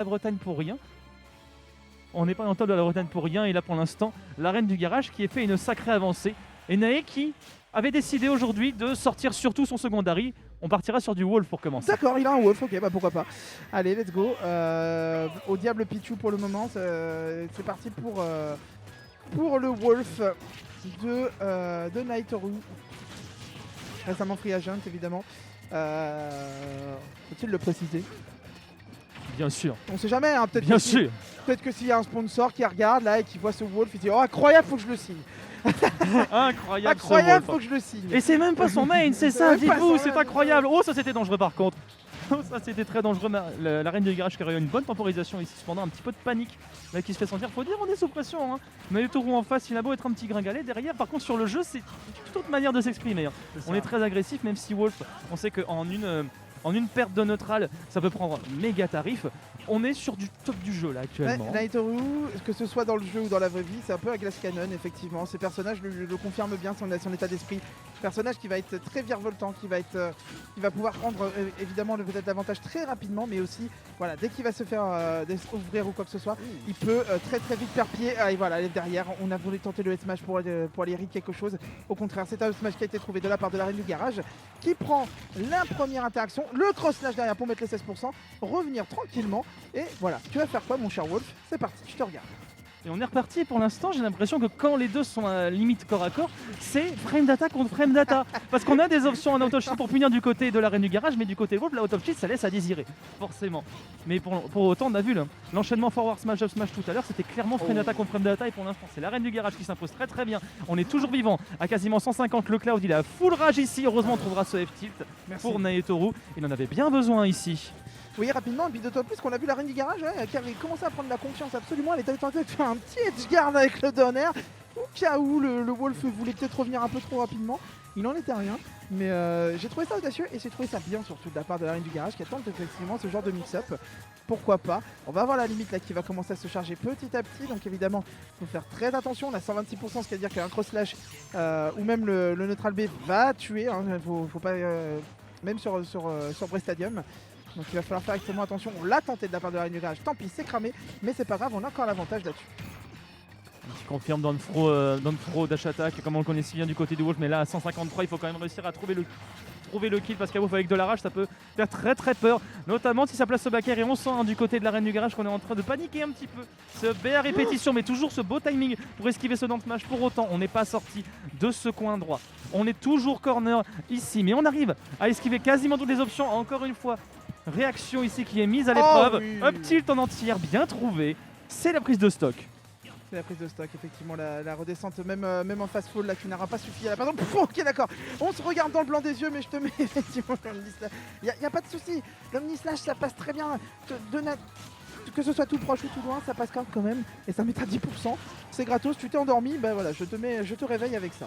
la Bretagne pour rien. On n'est pas dans le top de la Bretagne pour rien. Et là, pour l'instant, la reine du garage qui a fait une sacrée avancée. Et Nae qui avait décidé aujourd'hui de sortir surtout son secondary. On partira sur du Wolf pour commencer. D'accord, il a un Wolf, ok, bah pourquoi pas. Allez, let's go. Au diable Pichu pour le moment. C'est parti pour le Wolf de Naitoru. Récemment free agent, évidemment. Faut-il le préciser? Bien sûr. On sait jamais, hein, Bien sûr. peut-être que s'il y a un sponsor qui regarde là et qui voit ce Wolf, il dit oh incroyable, faut que je le signe. Incroyable, Incroyable, ce faut Wolf. que je le signe. Et c'est même pas son main, c'est ça, même pas dites-vous, son c'est main, incroyable. Oh, ça c'était dangereux par contre. Oh, ça c'était très dangereux. La reine du garage qui a eu une bonne temporisation ici, cependant un petit peu de panique là, qui se fait sentir. Faut dire, on est sous pression. Hein. Naitoru en face, il a beau être un petit gringalet. Derrière, par contre, sur le jeu, c'est une toute autre manière de s'exprimer. Hein. On est très agressif, même si Wolf, on sait qu'en une perte de neutral, ça peut prendre méga tarif. On est sur du top du jeu là actuellement. Ouais, Naitoru, que ce soit dans le jeu ou dans la vraie vie, c'est un peu un glass cannon, effectivement. Ces personnages le confirment bien, son état d'esprit. Personnage qui va être très virevoltant, qui va pouvoir prendre évidemment peut-être l'avantage très rapidement, mais aussi voilà, dès qu'il va se faire ouvrir ou quoi que ce soit, il peut très très vite perdre pied. Et voilà, aller derrière, on a voulu tenter le S-Smash pour aller rig quelque chose. Au contraire, c'est un S-Smash qui a été trouvé de la part de la reine du garage, qui prend la première interaction, le cross-slash derrière pour mettre les 16%, revenir tranquillement. Et voilà, tu vas faire quoi mon cher Wolf? C'est parti, je te regarde. Et on est reparti. Pour l'instant, j'ai l'impression que quand les deux sont à limite corps à corps, c'est frame data contre frame data. Parce qu'on a des options en auto-shield pour punir du côté de la reine du garage, mais du côté Wolf, la auto-shield, ça laisse à désirer, forcément. Mais pour autant, on a vu l'enchaînement forward smash up smash tout à l'heure, c'était clairement frame data contre frame data. Et pour l'instant, c'est la reine du garage qui s'impose très très bien. On est toujours vivant à quasiment 150. Le Cloud, il a full rage ici. Heureusement, on trouvera ce F-tilt pour Naitoru. Il en avait bien besoin ici. Oui, rapidement, et puis d'autant plus qu'on a vu la reine du garage qui avait commencé à prendre la confiance absolument. Elle était tentée de faire un petit edgeguard avec le down air. Au cas où le Wolf voulait peut-être revenir un peu trop rapidement. Il n'en était rien. Mais j'ai trouvé ça audacieux et j'ai trouvé ça bien surtout de la part de la reine du garage qui tente effectivement ce genre de mix-up. Pourquoi pas? On va voir la limite là qui va commencer à se charger petit à petit. Donc évidemment, il faut faire très attention. On a 126%, ce qui veut dire qu'un cross-slash ou même le neutral B va tuer. Hein. Faut pas, même sur Brest Stadium. Donc il va falloir faire extrêmement attention. On l'a tenté de la part de la reine du garage. Tant pis, c'est cramé. Mais c'est pas grave, on a encore l'avantage là-dessus. Qui confirme dans le throw dash attack comme on le connaît si bien du côté du Wolf, mais là à 153 il faut quand même réussir à trouver le kill parce qu'à Wolf avec de la rage ça peut faire très très peur, notamment si ça place ce back air. Et on sent du côté de la reine du garage qu'on est en train de paniquer un petit peu. Ce B à répétition, mais toujours ce beau timing pour esquiver ce down smash. Pour autant on n'est pas sorti de ce coin droit, on est toujours corner ici, mais on arrive à esquiver quasiment toutes les options. Encore une fois, réaction ici qui est mise à l'épreuve. Oui. Up tilt en entière, bien trouvé, c'est la prise de stock. C'est la prise de stock, effectivement, la redescente, même en fast fall là, qui n'aura pas suffi à la pardon. Ok, d'accord. On se regarde dans le blanc des yeux, mais je te mets effectivement l'omnislash. Il n'y a pas de souci. L'omnislash, ça passe très bien. Que ce soit tout proche ou tout loin, ça passe quand même. Et ça met à 10%. C'est gratos, tu t'es endormi, ben voilà, je te réveille avec ça.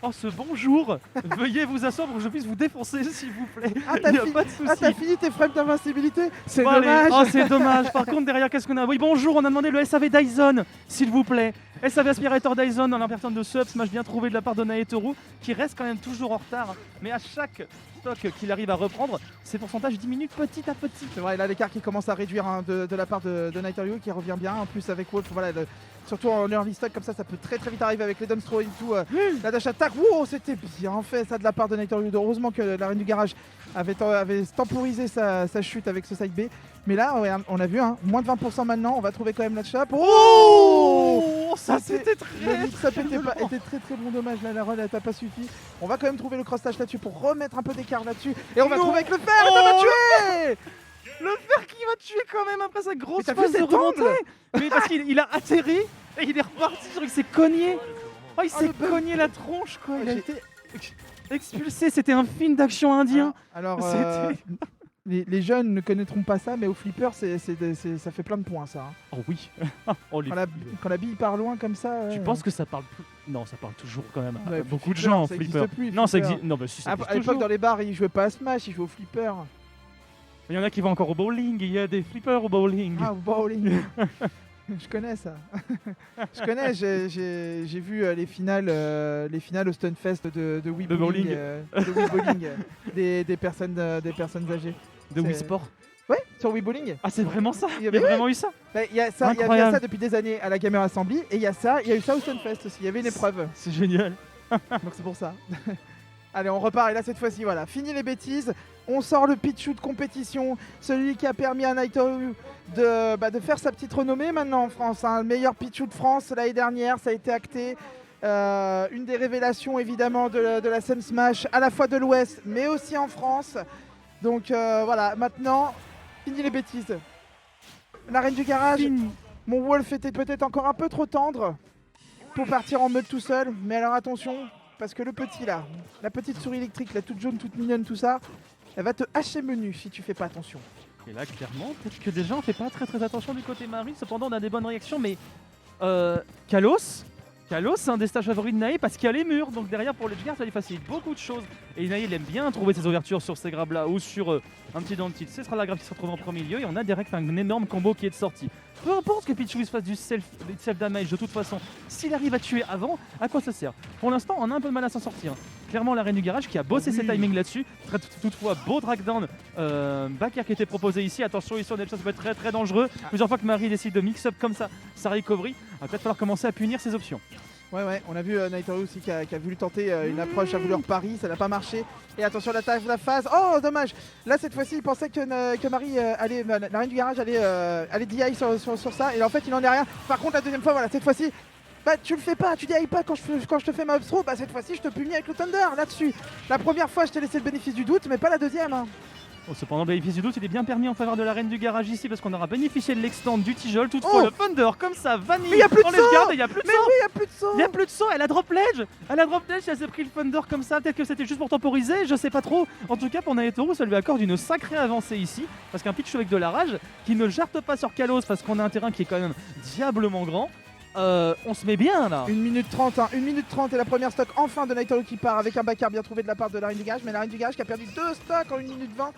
Oh ce bonjour. Veuillez vous asseoir pour que je puisse vous défoncer s'il vous plaît. Ah, Il n'y a pas de souci. t'as fini tes frames d'invincibilité? C'est Bon, allez. dommage. Oh c'est dommage. Par contre derrière qu'est-ce qu'on a? Oui bonjour, on a demandé le SAV Dyson s'il vous plaît. SAV aspirateur Dyson dans la personne de Sub, smash bien trouvé de la part de Naitoru qui reste quand même toujours en retard. Mais à chaque stock qu'il arrive à reprendre, ses pourcentages diminuent petit à petit. C'est vrai, là l'écart qui commence à réduire hein, de la part de Naitoru qui revient bien. En plus avec Wolf, voilà, surtout en early stock comme ça peut très très vite arriver avec les dumpstro et tout. La dash attack, wow, c'était bien fait ça de la part de Naitoru. Heureusement que la reine du garage avait temporisé sa chute avec ce side B. Mais là, ouais, on a vu, hein, moins de 20% maintenant, on va trouver quand même la chap. Oh ça c'était Le mix-up était très très bon, dommage, là la run elle t'a pas suffi. On va quand même trouver le cross-slash là-dessus pour remettre un peu d'écart là-dessus. Et on va trouver avec le fer, et ça va tuer. Le fer qui va tuer quand même après sa grosse t'as phase vu de cet remontée. angle Mais parce qu'il a atterri et il est reparti, il s'est cogné. Oh il s'est le bug. cogné la tronche quoi, il a J'ai- été expulsé, c'était un film d'action indien. Alors, C'était- les jeunes ne connaîtront pas ça, mais au flipper, ça fait plein de points ça. Hein. Oh oui. Oh, les Quand la bille part loin comme ça. Tu penses que ça parle plus? Non, ça parle toujours quand même à Ouais, beaucoup de flipper, gens en ça flipper. existe plus, Non, ça flipper. existe. Non, bah si, ça À existe l'époque, toujours. dans les bars, ils jouaient pas à Smash, ils jouaient au flipper. Il y en a qui vont encore au bowling, il y a des flippers au bowling. Ah, au bowling. Je connais ça. Je connais, j'ai vu les finales au Stunfest de Wii De bowling. de Wii Bowling, des personnes âgées. De Wii c'est- Sport. Ouais, sur Wii Bowling. Ah, c'est vraiment ça? Il Il y a mais oui. vraiment eu ça? Bah, il y a ça, il y a Incroyable. ça depuis des années à la Gamer Assembly, et il y a eu ça au Stunfest aussi, il y avait une épreuve, C'est génial. donc c'est pour ça. Allez, on repart, et là cette fois-ci, voilà, fini les bêtises, on sort le Pichu de compétition, celui qui a permis à Nightoru de faire sa petite renommée maintenant en France, hein. Le meilleur Pichu de France l'année dernière, ça a été acté. Une des révélations évidemment de la scène Smash, à la fois de l'Ouest, mais aussi en France. Donc voilà, maintenant, fini les bêtises. La reine du garage, Fini. mon Wolf était peut-être encore un peu trop tendre pour partir en mode tout seul, mais alors attention, parce que le petit là, la petite souris électrique, la toute jaune, toute mignonne, tout ça, elle va te hacher menu si tu fais pas attention. Et là, clairement, peut-être que déjà on fait pas très attention du côté Marie. Cependant, on a des bonnes réactions, mais Kalos, c'est un des stages favoris de Nae parce qu'il y a les murs. Donc derrière, pour l'edgeguard, ça lui facilite beaucoup de choses. Et Nae, il aime bien trouver ses ouvertures sur ces grabs là ou sur un petit dans le titre. Ce sera la grab qui se retrouve en premier lieu. Et on a direct un énorme combo qui est de sortie. Peu importe que Pichu il se fasse du self-damage, de toute façon, s'il arrive à tuer avant, à quoi ça sert? Pour l'instant, on a un peu de mal à s'en sortir. Clairement, la reine du garage qui a bossé ses timings là-dessus. Toutefois, beau drag-down backer qui était proposé ici. Attention, ici, on a ça peut être très dangereux. Plusieurs fois que Marie décide de mix-up comme ça sa recovery, il va peut-être falloir commencer à punir ses options. Ouais, on a vu Nightoru aussi qui a voulu tenter une approche à vouloir pari, ça n'a pas marché. Et attention à la phase. Oh, dommage. Là, cette fois-ci, il pensait que Marie allait, la reine du garage allait DI sur ça. Et en fait, il n'en est rien. Par contre, la deuxième fois, voilà, cette fois-ci, bah, tu le fais pas, tu DI pas quand je te fais ma upthrow. Bah, cette fois-ci, je te punis avec le Thunder là-dessus. La première fois, je t'ai laissé le bénéfice du doute, mais pas la deuxième. Hein. Bon, cependant, le bénéfice du doute, il est bien permis en faveur de la reine du garage ici parce qu'on aura bénéficié de l'extend du Tijol. Toutefois, le Thunder, comme ça, vanille. Mais il y a plus de dans saut. l'edgeguard et il y a plus de Mais saut. oui, il y a plus de saut. Il y a plus de saut, elle a drop ledge, elle s'est pris le Thunder comme ça, peut-être que c'était juste pour temporiser, je sais pas trop. En tout cas pour Naetoru, ça lui accorde une sacrée avancée ici, parce qu'un pitch avec de la rage qui ne jarte pas sur Kalos parce qu'on a un terrain qui est quand même diablement grand. On se met bien là. 1 minute 30, hein. 1 minute 30 et la première stock enfin de Nightoru qui part avec un backer bien trouvé de la part de la reine du garage, mais la reine du garage qui a perdu 2 stocks en 1 minute 20.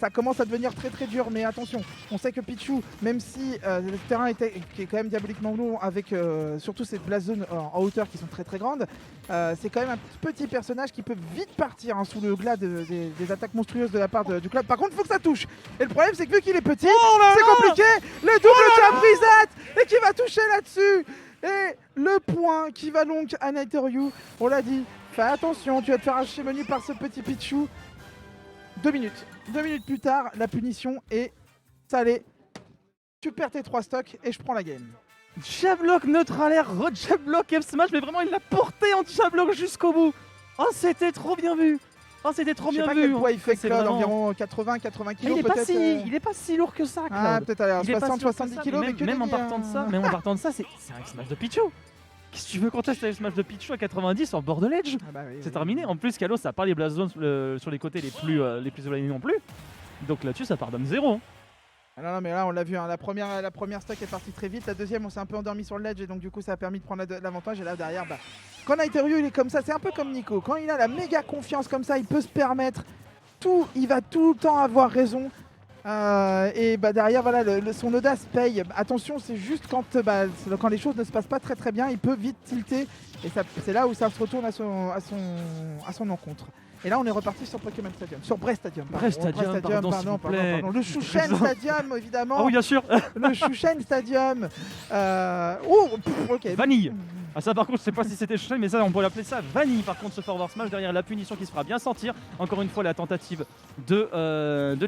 Ça commence à devenir très dur, mais attention, on sait que Pichu, même si le terrain qui est quand même diaboliquement long, avec surtout ces blast zones en hauteur qui sont très grandes, c'est quand même un petit personnage qui peut vite partir hein, sous le glas des attaques monstrueuses de la part du club. Par contre, il faut que ça touche. Et le problème, c'est que vu qu'il est petit, c'est compliqué. Le double jump reset et qui va toucher là-dessus. Et le point qui va donc à Nightoru, on l'a dit, fais attention, tu vas te faire hacher menu par ce petit Pichu. 2 minutes. 2 minutes plus tard, la punition est salée. Tu perds tes 3 stocks et je prends la game. Jablock neutralaire, re-jablock F-Smash, mais vraiment il l'a porté en jablock jusqu'au bout. Oh, c'était trop bien vu. Oh, c'était trop Je sais bien pas vu. quel poids il fait C'est Claude, vraiment- environ 80 Mais kilos il est peut-être. il est pas si lourd que ça, Claude. Ah, peut-être aller à Il est pas si lourd que 60-70 ça, kilos, mais mais que même en nenni, partant de ça, hein. même en partant de ça, c'est un Smash de Pichu. Qu'est-ce que tu veux qu'on teste avec Smash de Pichu à 90 en bord de ledge? Ah bah oui, C'est oui. terminé. En plus, Kalos, ça part les blast zones sur les côtés les plus éloignés non plus. Donc là-dessus, ça pardonne 0. Ah non, mais là on l'a vu, hein, la première stock est partie très vite, la deuxième on s'est un peu endormi sur le ledge et donc du coup ça a permis de prendre l'avantage. Et là derrière, bah, quand Nightoru il est comme ça, c'est un peu comme Nico, quand il a la méga confiance comme ça, il peut se permettre tout, il va tout le temps avoir raison. Et bah derrière voilà, son audace paye. Attention, c'est juste quand les choses ne se passent pas très bien, il peut vite tilter et c'est là où ça se retourne à son encontre. Et là on est reparti sur Pokémon Stadium, sur Brest Stadium. Brest Stadium, pardon, s'il vous plaît. Le Shushen Stadium évidemment. Ah oui, bien sûr. Le Shushen Stadium. Ok. Vanille. Ah ça par contre je sais pas si c'était Shushen, mais ça on pourrait l'appeler ça vanille. Par contre ce forward smash derrière la punition qui se fera bien sentir. Encore une fois la tentative de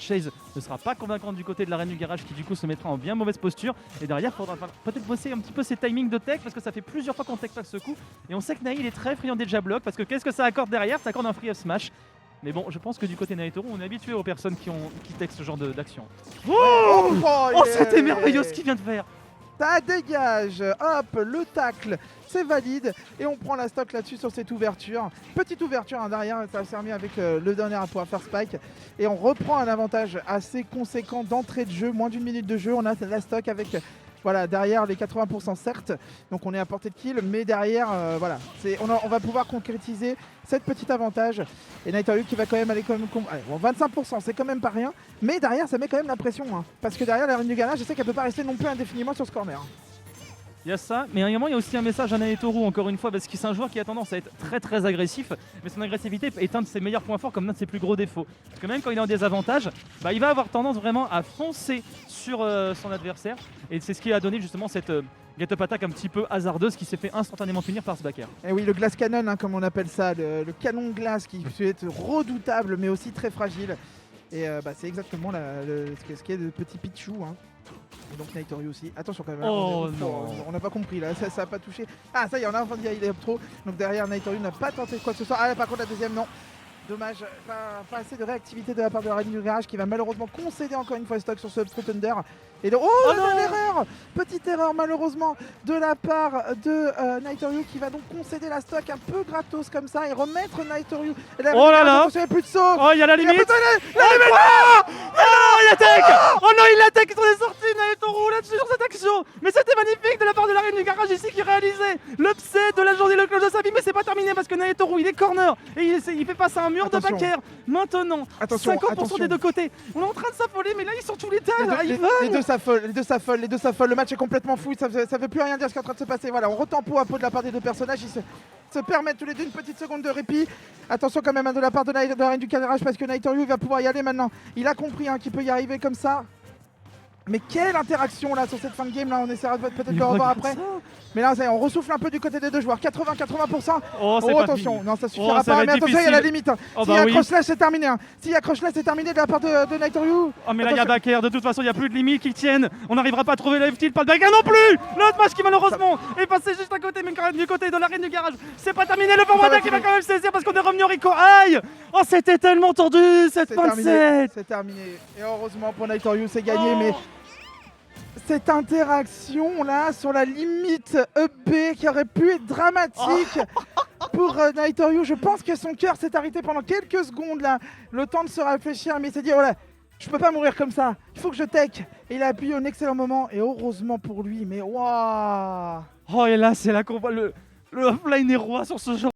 Chase ne sera pas convaincante du côté de la reine du garage qui du coup se mettra en bien mauvaise posture. Et derrière il faudra peut-être bosser un petit peu ses timings de tech parce que ça fait plusieurs fois qu'on tech pas ce coup. Et on sait que Naï est très friand des jablock parce que qu'est-ce que ça accorde derrière? Ça accorde un free up smash. Mais bon, je pense que du côté Naitoru, on est habitué aux personnes qui textent ce genre d'action. Oh, c'était merveilleux ce qu'il vient de faire. Ça dégage. Hop, le tacle, c'est valide. Et on prend la stock là-dessus sur cette ouverture. Petite ouverture hein, derrière, ça a servi avec le dernier à pouvoir faire spike. Et on reprend un avantage assez conséquent d'entrée de jeu. Moins d'1 minute de jeu, on a la stock avec... Voilà, derrière les 80% certes, donc on est à portée de kill, mais derrière, voilà, on va pouvoir concrétiser cette petite avantage. Et Nightoru qui va quand même aller comme... Allez, bon, 25%, c'est quand même pas rien, mais derrière ça met quand même la pression, hein, parce que derrière la reine du garage, je sais qu'elle peut pas rester non plus indéfiniment sur ce corner. Il y a ça, mais également il y a aussi un message à Naetoru encore une fois, parce que c'est un joueur qui a tendance à être très très agressif, mais son agressivité est un de ses meilleurs points forts comme l'un de ses plus gros défauts. Parce que même quand il est en désavantage, il va avoir tendance vraiment à foncer sur son adversaire, et c'est ce qui a donné justement cette get-up attack un petit peu hasardeuse qui s'est fait instantanément finir par ce backer. Et oui, le glass cannon, hein, comme on appelle ça, le canon de glace qui peut être redoutable mais aussi très fragile. Et c'est exactement ce qui est de petit Pichu. Hein. Et donc Naitoru aussi. Attention quand même. Oh non. On n'a pas compris là, ça a pas touché. Ah ça y est, on a enfin dit il est trop. Donc derrière Naitoru n'a pas tenté quoi que ce soit. Ah par contre la deuxième non. Dommage, pas assez de réactivité de la part de la reine du garage qui va malheureusement concéder encore une fois stock sur ce Upstreet Thunder. Et donc, l'erreur, petite erreur malheureusement de la part de Naitoru qui va donc concéder la stock un peu gratos comme ça et remettre Naitoru. Et Oh là là. Il n'y a plus de saut. Oh, il y a la limite. Il attaque. Oh non, il attaque, il s'en est sorti Naetoru là-dessus sur cette action. Mais c'était magnifique de la part de la reine du garage ici qui réalisait l'upset de la journée, le cloche de sa vie. Mais c'est pas terminé parce que Naetoru il est corner et il fait face à un mur de backer. Maintenant, 50% des deux côtés. On est en train de s'affoler, mais là ils sont tous les deux. Les deux s'affolent. Le match est complètement fou. Ça veut plus rien dire ce qui est en train de se passer. Voilà, on retempo à peau de la part des deux personnages. Ils se permettent tous les deux une petite seconde de répit. Attention quand même de la part de la reine du garage parce que Naitoru va pouvoir y aller maintenant. Il a compris qu'il peut y arriver comme ça. Mais quelle interaction là sur cette fin de game là, on essaiera peut-être de le revoir après. Mais là ça y est, on ressouffle un peu du côté des deux joueurs, 80-80%. Oh attention, non ça suffira pas, mais attention il y a la limite. S'il y a cross-slash c'est terminé. S'il y a cross-slash c'est terminé de la part de Naitoru. Oh mais là il y a backer, de toute façon il n'y a plus de limite qui tiennent. On n'arrivera pas à trouver live tilt, pas de backer non plus. L'autre match qui malheureusement est passé juste à côté, mais quand même du côté de la reine du garage. C'est pas terminé, le forward qui va quand même saisir parce qu'on est revenu au Rico. Aïe. Oh c'était tellement tendu cette fin de set. C'est terminé. Et heureusement pour Naitoru c'est gagné, mais cette interaction là sur la limite EP qui aurait pu être dramatique pour Naitoru. Je pense que son cœur s'est arrêté pendant quelques secondes là, le temps de se réfléchir, mais il s'est dit voilà, je peux pas mourir comme ça, il faut que je tech. Et il a appuyé un excellent moment et heureusement pour lui, mais waouh. Oh et là c'est là qu'on voit le offline est roi sur ce genre.